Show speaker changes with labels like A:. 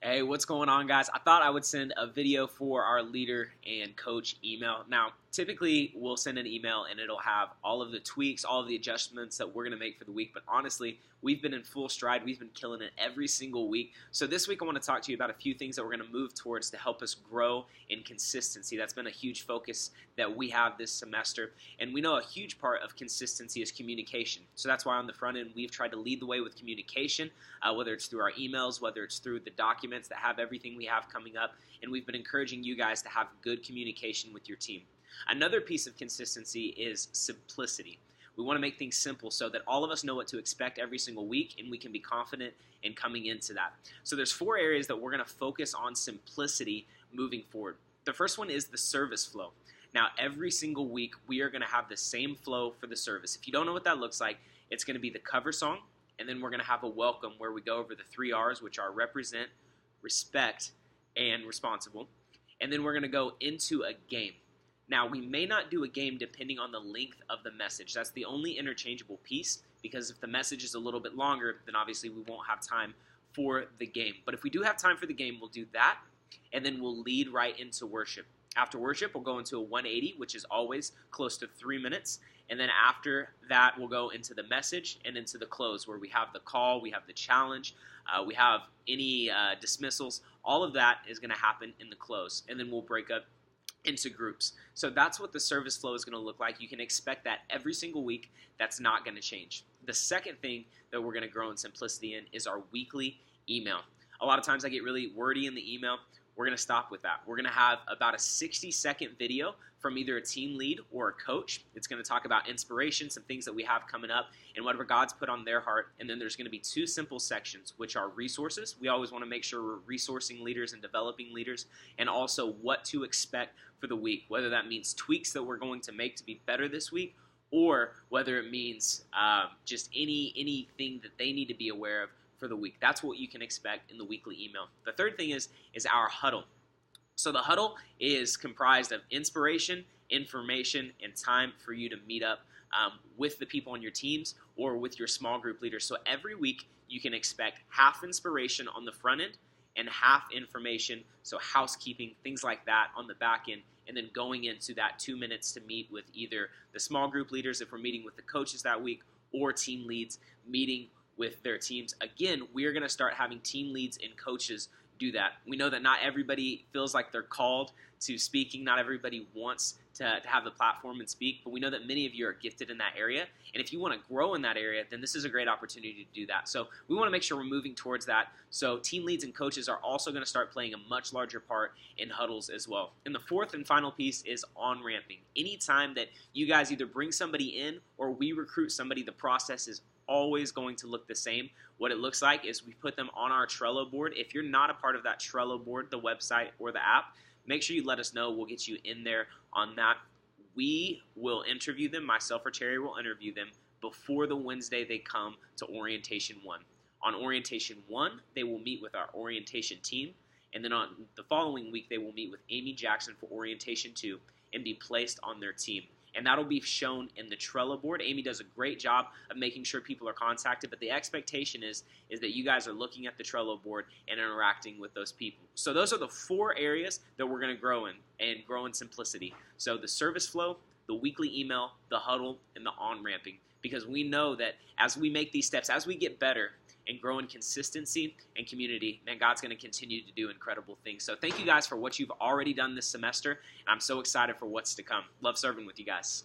A: Hey, what's going on, guys? I thought I would send a video for our leader and coach email. Now, typically we'll send an email and it'll have all of the tweaks, all of the adjustments that we're going to make for the week. But honestly, we've been in full stride. We've been killing it every single week. So this week I want to talk to you about a few things that we're going to move towards to help us grow in consistency. That's been a huge focus that we have this semester. And we know a huge part of consistency is communication. So that's why on the front end, we've tried to lead the way with communication, whether it's through our emails, whether it's through the documents that have everything we have coming up. And we've been encouraging you guys to have good communication with your team. Another piece of consistency is simplicity. We want to make things simple so that all of us know what to expect every single week and we can be confident in coming into that. So there's 4 areas that we're going to focus on simplicity moving forward. The first one is the service flow. Now, every single week we are going to have the same flow for the service. If you don't know what that looks like, it's going to be the cover song, and then we're going to have a welcome where we go over the 3 R's, which are represent, respect, and responsible. And then we're going to go into a game. Now, we may not do a game depending on the length of the message. That's the only interchangeable piece, because if the message is a little bit longer, then obviously we won't have time for the game. But if we do have time for the game, we'll do that, and then we'll lead right into worship. After worship, we'll go into a 180, which is always close to 3 minutes. And then after that, we'll go into the message and into the close, where we have the call, we have the challenge, we have any dismissals. All of that is going to happen in the close, and then we'll break up into groups. So that's what the service flow is going to look like. You can expect that every single week. That's not going to change. The second thing that we're going to grow in simplicity in is our weekly email. A lot of times I get really wordy in the email. We're going to stop with that. We're going to have about a 60-second video from either a team lead or a coach. It's going to talk about inspiration, some things that we have coming up, and whatever God's put on their heart. And then there's going to be 2 simple sections, which are resources. We always want to make sure we're resourcing leaders and developing leaders, and also what to expect for the week, whether that means tweaks that we're going to make to be better this week, or whether it means just anything that they need to be aware of for the week. That's what you can expect in the weekly email. The third thing is our huddle. So the huddle is comprised of inspiration, information, and time for you to meet up with the people on your teams or with your small group leaders. So every week you can expect half inspiration on the front end and half information, so housekeeping, things like that on the back end, and then going into that 2 minutes to meet with either the small group leaders if we're meeting with the coaches that week, or team leads meeting with their teams. Again, we're going to start having team leads and coaches do that. We know that not everybody feels like they're called to speaking. Not everybody wants to have the platform and speak, but we know that many of you are gifted in that area. And if you want to grow in that area, then this is a great opportunity to do that. So we want to make sure we're moving towards that. So team leads and coaches are also going to start playing a much larger part in huddles as well. And the fourth and final piece is on-ramping. Anytime that you guys either bring somebody in or we recruit somebody, the process is always going to look the same. What it looks like is we put them on our Trello board. If you're not a part of that Trello board, the website or the app, make sure you let us know. We'll get you in there on that. We will interview them. Myself or Terry will interview them before the Wednesday they come to Orientation 1. On Orientation 1, they will meet with our orientation team, and then on the following week, they will meet with Amy Jackson for Orientation 2 and be placed on their team. And that'll be shown in the Trello board. Amy does a great job of making sure people are contacted, but the expectation is that you guys are looking at the Trello board and interacting with those people. So those are the 4 areas that we're going to grow in, and grow in simplicity. So the service flow, the weekly email, the huddle, and the on-ramping. Because we know that as we make these steps, as we get better and grow in consistency and community, man, God's going to continue to do incredible things. So thank you guys for what you've already done this semester. And I'm so excited for what's to come. Love serving with you guys.